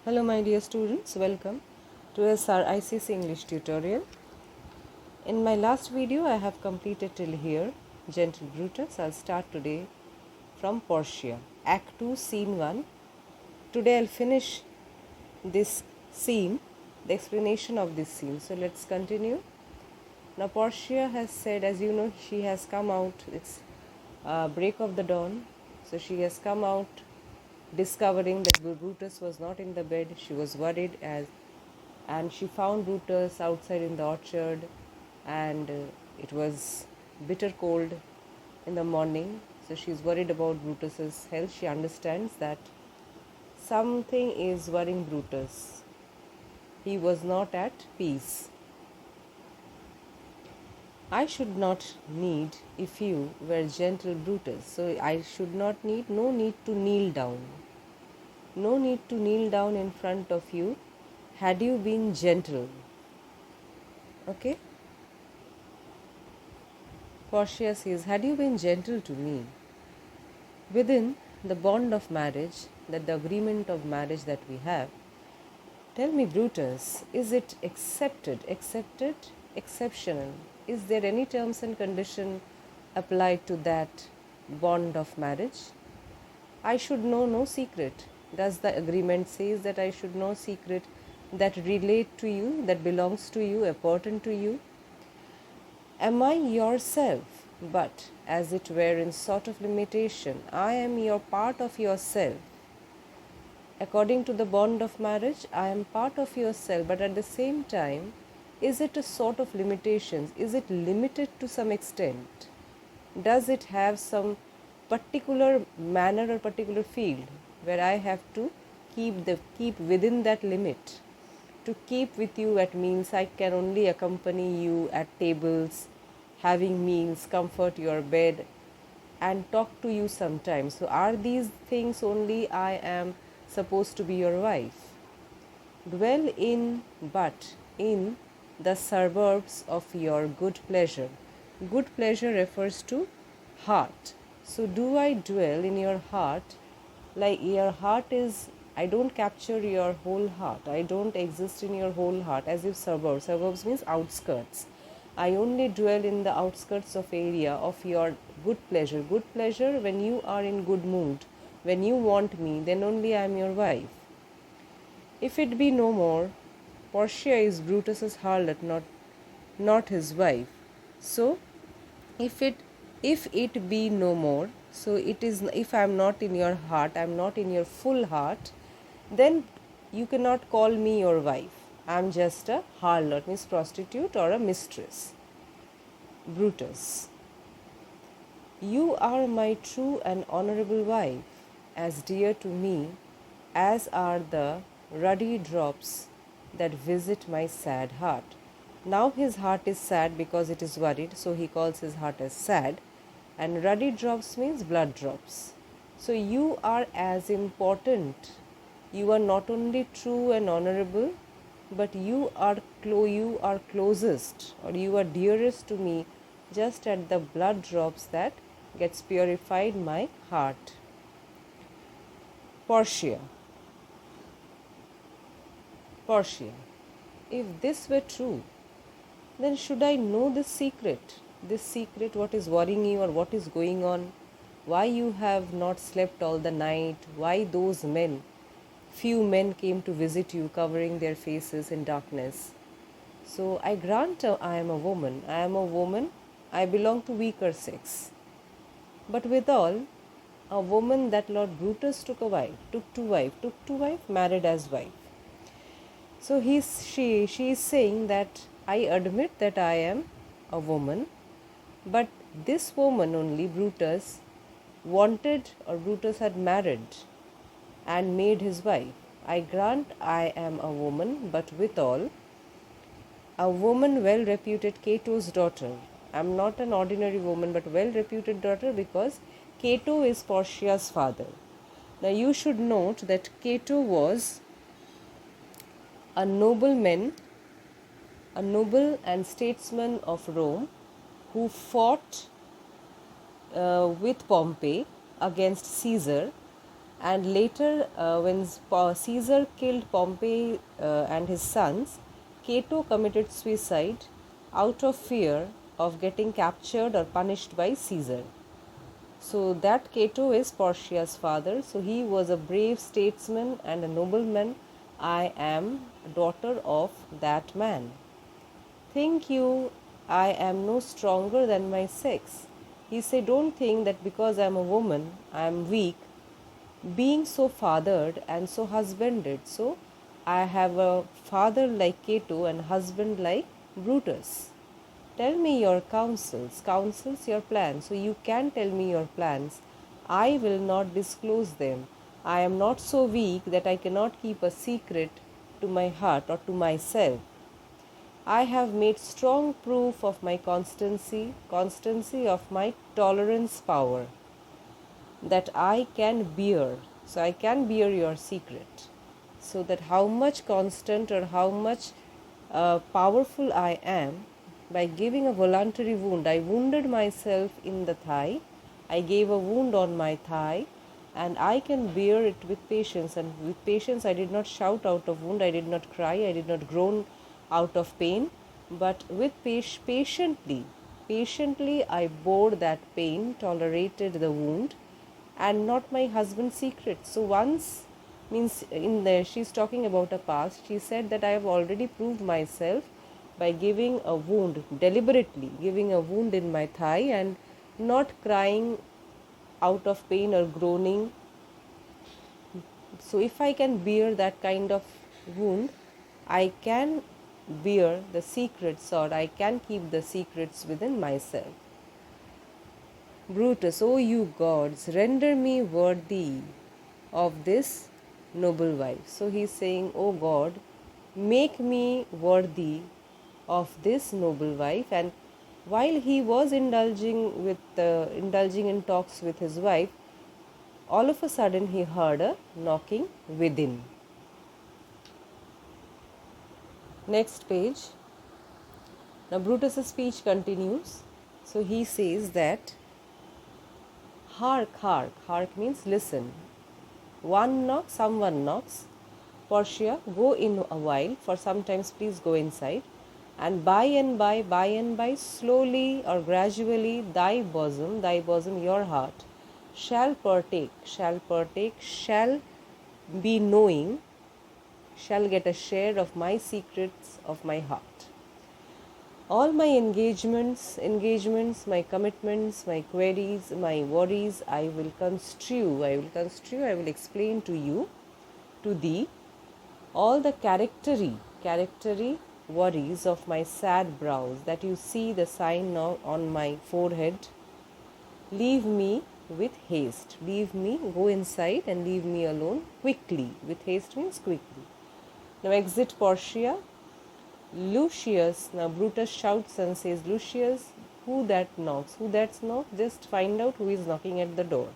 Hello my dear students, welcome to our ICSE English tutorial. In my last video I have completed till here, Gentle Brutus. I'll start today from Portia, Act 2, Scene 1. Today I'll finish this scene, the explanation of this scene. So let's continue. Now Portia has said, as you know, she has come out, it's break of the dawn. So she has come out discovering that Brutus was not in the bed. She was worried and she found Brutus outside in the orchard, and it was bitter cold in the morning. So she's worried about Brutus's health. She understands that something is worrying Brutus. He was not at peace. I should not need if you were gentle Brutus. So I should not need, no need to kneel down. No need to kneel down in front of you had you been gentle. Okay? Portia says, had you been gentle to me, within the bond of marriage, that the agreement of marriage that we have, tell me, Brutus, is it accepted, exceptional? Is there any terms and condition applied to that bond of marriage? I should know no secret. Does the agreement says that I should know secret that relate to you, that belongs to you, important to you? Am I yourself, but as it were in sort of limitation, I am your part of yourself. According to the bond of marriage, I am part of yourself, but at the same time, is it a sort of limitations? Is it limited to some extent? Does it have some particular manner or particular field where I have to keep within that limit? To keep with you at means I can only accompany you at tables, having meals, comfort your bed, and talk to you sometimes. So are these things only I am supposed to be your wife? Dwell in but in the suburbs of your good pleasure. Good pleasure refers to heart. So do I dwell in your heart? Like your heart is, I don't capture your whole heart. I don't exist in your whole heart as if suburbs. Suburbs means outskirts. I only dwell in the outskirts of area of your good pleasure. Good pleasure when you are in good mood. When you want me, then only I am your wife. If it be no more, Portia is Brutus's harlot, not his wife. So, if it be no more, so it is, if I am not in your heart, I am not in your full heart, then you cannot call me your wife. I am just a harlot, means prostitute or a mistress. Brutus, you are my true and honorable wife, as dear to me as are the ruddy drops that visit my sad heart. Now his heart is sad because it is worried, so he calls his heart as sad. And ruddy drops means blood drops. So you are as important. You are not only true and honorable, but you are closest, or you are dearest to me, just at the blood drops that gets purified my heart. Portia, if this were true, then should I know this secret, what is worrying you or what is going on, why you have not slept all the night, why those men, few men came to visit you covering their faces in darkness. So I grant I am a woman, I belong to weaker sex. But withal, a woman that Lord Brutus took to wife, married as wife. So she is saying that I admit that I am a woman, but this woman only Brutus wanted, or Brutus had married and made his wife. I grant I am a woman, but withal, a woman well reputed, Cato's daughter. I am not an ordinary woman, but well reputed daughter, because Cato is Portia's father. Now you should note that Cato was a noble and statesman of Rome, who fought with Pompey against Caesar, And later, when Caesar killed Pompey and his sons, Cato committed suicide out of fear of getting captured or punished by Caesar. So that Cato is Portia's father. So he was a brave statesman and a nobleman. I am a daughter of that man. Think you I am no stronger than my sex? He said, don't think that because I am a woman, I am weak, being so fathered and so husbanded. So I have a father like Cato and husband like Brutus. Tell me your counsels your plans. So you can tell me your plans. I will not disclose them. I am not so weak that I cannot keep a secret to my heart or to myself. I have made strong proof of my constancy of my tolerance power, that I can bear. So I can bear your secret. So that how much constant or how much powerful I am, by giving a voluntary wound. I wounded myself in the thigh. I gave a wound on my thigh, and I can bear it with patience. And with patience, I did not shout out of wound. I did not cry. I did not groan out of pain. But with patiently, I bore that pain, tolerated the wound, and not my husband's secret. So once, means in there she's talking about a past, she said that I have already proved myself by giving a wound, deliberately giving a wound in my thigh and not crying out of pain or groaning. So if I can bear that kind of wound, I can bear the secrets, or I can keep the secrets within myself. Brutus, O you gods, render me worthy of this noble wife. So he is saying, O God, make me worthy of this noble wife. And while he was indulging in talks with his wife, all of a sudden he heard a knocking within. Next page. Now Brutus's speech continues. So he says that, hark, hark, hark means listen. One knocks, someone knocks. Portia, go in a while, for sometimes please go inside. And by and by, slowly or gradually, thy bosom, your heart, shall partake, shall be knowing, shall get a share of my secrets of my heart. All my engagements, my commitments, my queries, my worries, I will construe, I will explain to thee, all the charactery worries of my sad brows, that you see the sign now on my forehead. Leave me with haste. Leave me, go inside and leave me alone quickly. With haste means quickly. Now exit Portia. Lucius, now Brutus shouts and says, Lucius, who that knocks? Who that's knock? Just find out who is knocking at the door.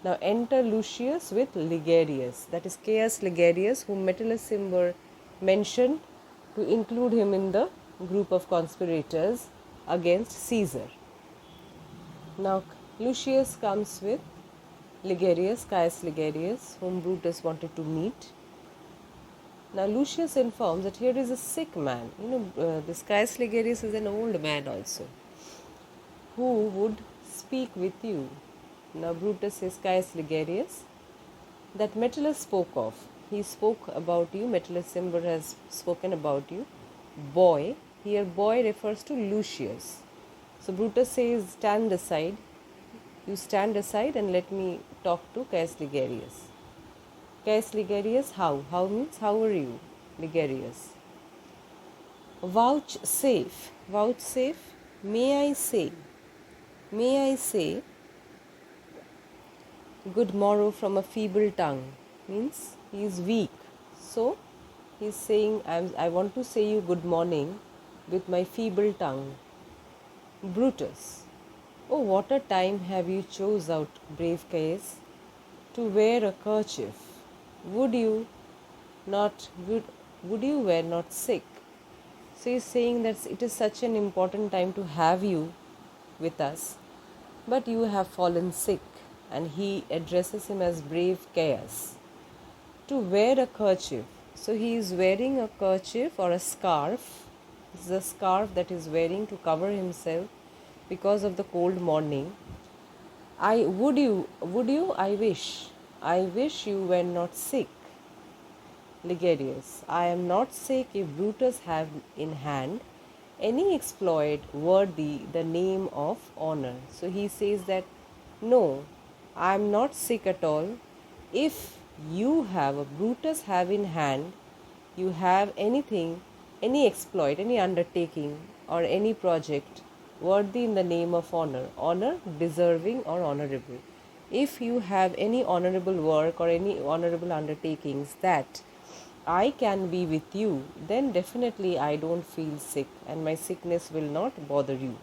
Now enter Lucius with Ligarius, that is Caius Ligarius, whom Metellus Cimber mentioned to include him in the group of conspirators against Caesar. Now Lucius comes with Ligarius, Caius Ligarius, whom Brutus wanted to meet. Now Lucius informs that here is a sick man. This Caius Ligarius is an old man also, who would speak with you. Now Brutus says, Caius Ligarius, that Metellus spoke of. He spoke about you, Metellus Cimber has spoken about you. Boy, here boy refers to Lucius. So Brutus says, stand aside. You stand aside and let me talk to Caius Ligarius. Caius Ligarius, how? How means how are you? Ligarius. Vouchsafe, may I say, good morrow from a feeble tongue, means he is weak. So he is saying, I want to say you good morning with my feeble tongue. Brutus, oh what a time have you chose out, brave Caius, to wear a kerchief. Would you were not sick? So he is saying that it is such an important time to have you with us, but you have fallen sick. and he addresses him as brave Caius. To wear a kerchief. So he is wearing a kerchief or a scarf. This is a scarf that he is wearing to cover himself because of the cold morning. I wish you were not sick. Ligarius, I am not sick if Brutus have in hand any exploit worthy the name of honor. So he says that no, I am not sick at all. If you have, a Brutus have in hand, you have anything, any exploit, any undertaking or any project worthy in the name of honor, honor deserving or honorable. If you have any honorable work or any honorable undertakings that I can be with you, then definitely I don't feel sick and my sickness will not bother you.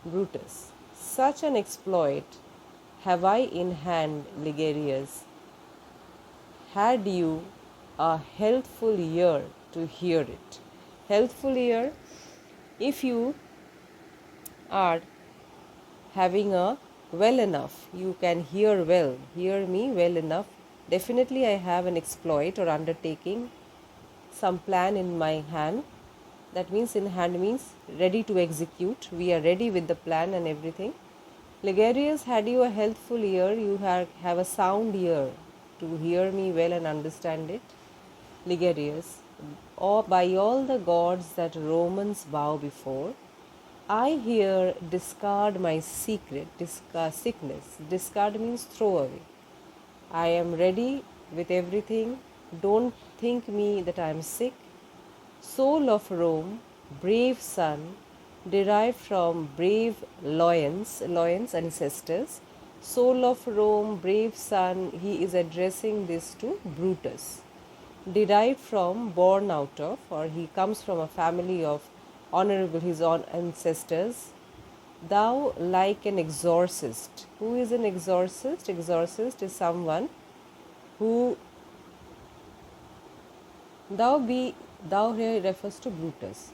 Brutus, such an exploit have I in hand, Ligarius, had you a healthful ear to hear it. Healthful ear, if you are having a well enough, you can hear well, hear me well enough. Definitely I have an exploit or undertaking, some plan in my hand. That means in hand means ready to execute. We are ready with the plan and everything. Ligarius, had you a healthful ear, you have a sound ear to hear me well and understand it. Ligarius, or by all the gods that Romans bow before, I here discard my sickness. Discard means throw away. I am ready with everything. Don't think me that I am sick. Soul of Rome, brave son, derived from brave Loyans ancestors. Soul of Rome, brave son, he is addressing this to Brutus. Derived from, born out of, or he comes from a family of honorable, his own ancestors. Thou like an exorcist. Who is an exorcist? Exorcist is someone who, thou here refers to Brutus.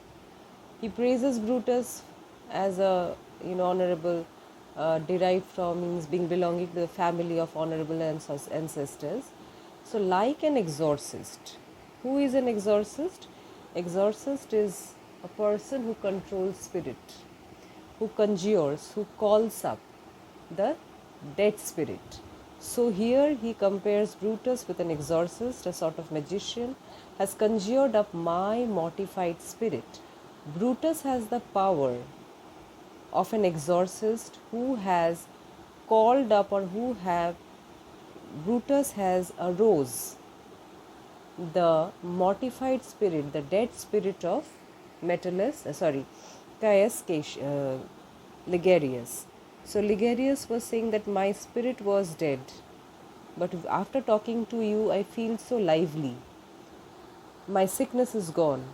He praises Brutus as a honorable, derived from, means being belonging to the family of honorable ancestors. So like an exorcist. Who is an exorcist? Exorcist is a person who controls spirit, who conjures, who calls up the dead spirit. So here he compares Brutus with an exorcist, a sort of magician, has conjured up my mortified spirit. Brutus has the power of an exorcist who has called up, or Brutus has arose the mortified spirit, the dead spirit of Caius Ligarius. So Ligarius was saying that my spirit was dead, but after talking to you, I feel so lively. My sickness is gone,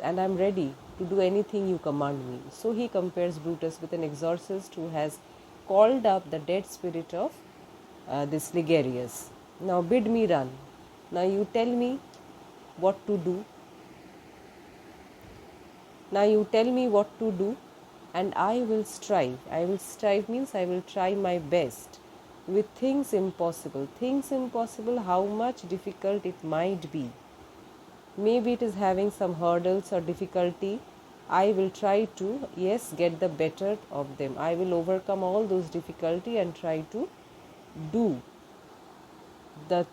and I am ready to do anything you command me. So he compares Brutus with an exorcist who has called up the dead spirit of this Ligarius. Now bid me run. Now you tell me what to do. Now you tell me what to do, and I will strive. I will strive means I will try my best with things impossible. Things impossible, how much difficult it might be. Maybe it is having some hurdles or difficulty. I will try to, get the better of them. I will overcome all those difficulty and try to do the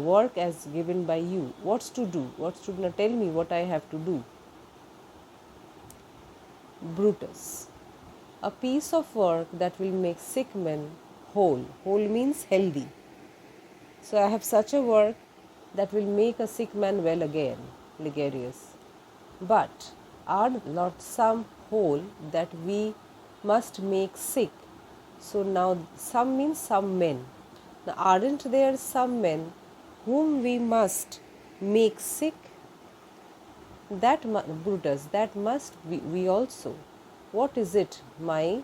work as given by you. What's to do? Now tell me what I have to do. Brutus, a piece of work that will make sick men whole. Whole means healthy. So I have such a work that will make a sick man well again. Ligarius. But are not some whole that we must make sick? So now some means some men. Now aren't there some men whom we must make sick? Brutus, that must we also. What is it, my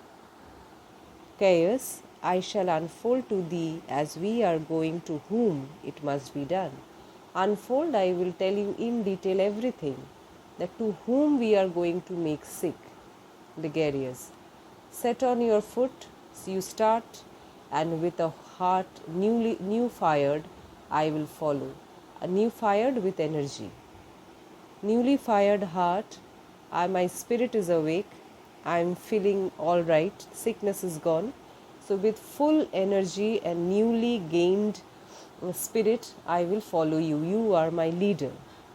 Caius? I shall unfold to thee as we are going to whom it must be done. Unfold, I will tell you in detail everything, that to whom we are going to make sick. Ligarius, set on your foot, you start. and with a heart new fired, I will follow. A new fired with energy. Newly fired heart, my spirit is awake, I am feeling all right, sickness is gone. So, with full energy and newly gained spirit, I will follow you. You are my leader.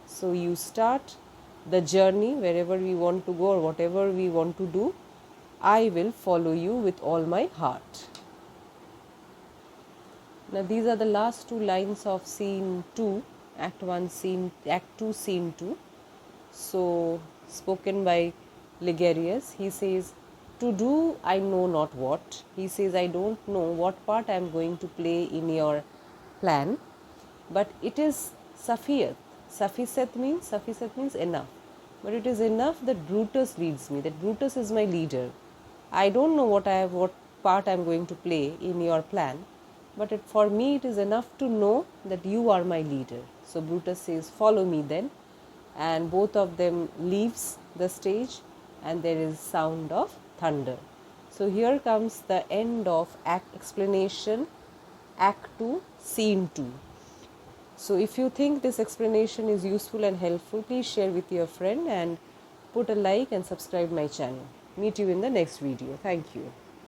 So, you start the journey wherever we want to go or whatever we want to do. I will follow you with all my heart. Now, these are the last two lines of scene 2, Act 1, Act 2, scene 2. So, spoken by Ligarius, he says, to do I know not what. He says, I don't know what part I am going to play in your plan, but it is sufficient. Sufficient means enough. But it is enough that Brutus leads me, that Brutus is my leader. I don't know what part I am going to play in your plan, but for me it is enough to know that you are my leader. So Brutus says, follow me then. And both of them leaves the stage and there is sound of thunder. So here comes the end of explanation, Act 2, Scene 2. So if you think this explanation is useful and helpful, please share with your friend and put a like and subscribe my channel. Meet you in the next video. Thank you.